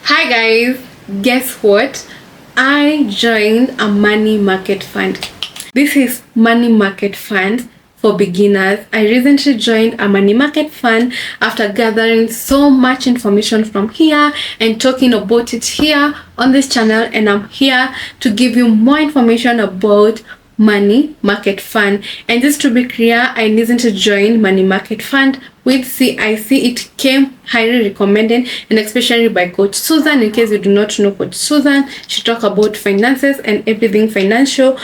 Hi guys, guess what? I joined a money market fund. This is money market fund for beginners. I recently joined a money market fund after gathering so much information from here and talking about it here on this channel, and I'm here to give you more information about money market fund. And just to be clear, I recently joined money market fund with CIC. It came highly recommended, and especially by Coach Susan. In case you do not know Coach Susan, she talk about finances and everything financial.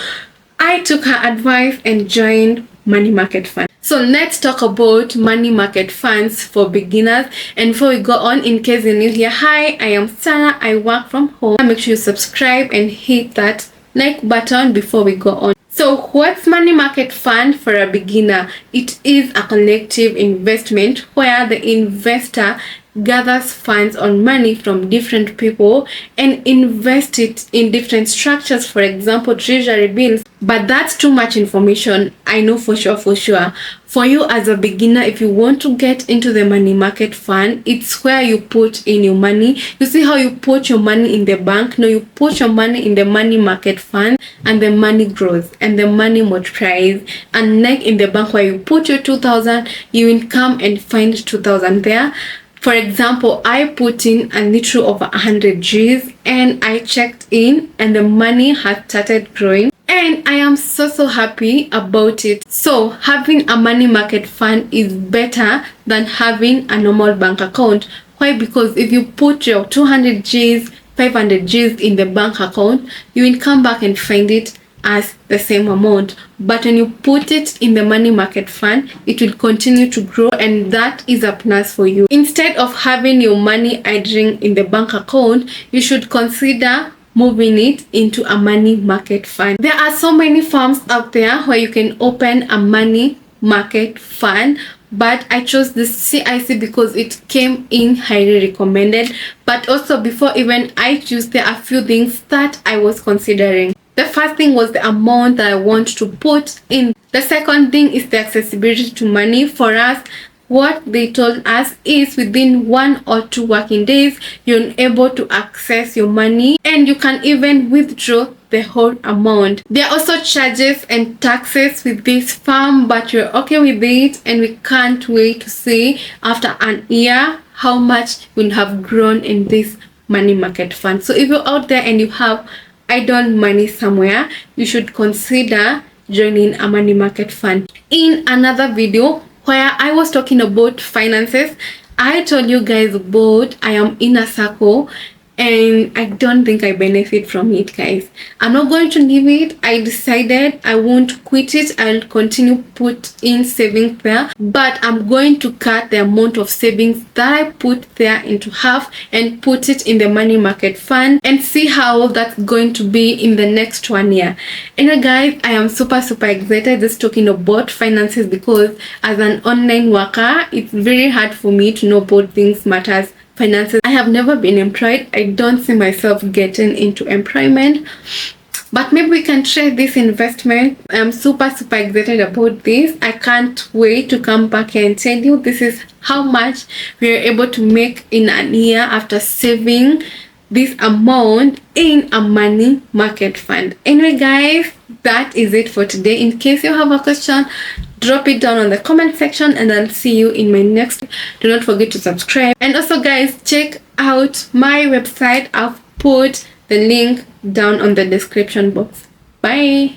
I took her advice and joined money market fund. So let's talk about money market funds for beginners. And before we go on, in case you're new here, hi, I am Sarah. I work from home. Make sure you subscribe and hit that like button before we go on. So what's money market fund for a beginner? It is a collective investment where the investor gathers funds on money from different people and invest it in different structures, for example treasury bills. But that's too much information, I know for sure. For you as a beginner, if you want to get into the money market fund, it's where you put in your money. You see how you put your money in the bank? No, you put your money in the money market fund, and the money grows and the money multiplies. And like in the bank where you put your 2,000, you will come and find 2,000 there. For example, I put in a little over 100 G's and I checked in and the money has started growing, and I am so happy about it. So having a money market fund is better than having a normal bank account. Why? Because if you put your 200 G's, 500 G's in the bank account, you will come back and find it as the same amount. But when you put it in the money market fund, it will continue to grow, and that is a plus for you. Instead of having your money idling in the bank account, you should consider moving it into a money market fund. There are so many firms out there where you can open a money market fund, but I chose the CIC because it came in highly recommended. But also, before even I choose, there are a few things that I was considering. The first thing was the amount that I want to put in. The second thing is the accessibility to money. For us, what they told us is within 1 or 2 working days, you're able to access your money and you can even withdraw the whole amount. There are also charges and taxes with this firm, but you're okay with it, and we can't wait to see after an year how much will have grown in this money market fund. So if you're out there and you have idle money somewhere, you should consider joining a money market fund. In another video where I was talking about finances, I told you guys about I am in a circle and I don't think I benefit from it, guys. I'm not going to leave it. I decided I won't quit it. I'll continue put in savings there, but I'm going to cut the amount of savings that I put there into half and put it in the money market fund and see how that's going to be in the next 1 year. Anyway guys, I am super excited just talking about finances, because as an online worker, it's very hard for me to know about things matters finances. I have never been employed. I don't see myself getting into employment, but maybe we can try this investment. I'm super excited about this. I can't wait to come back and tell you this is how much we are able to make in a year after saving this amount in a money market fund. Anyway guys, that is it for today. In case you have a question, drop it down on the comment section and I'll see you in my next. Do not forget to subscribe, and also guys, check out my website. I've put the link down on the description box. Bye.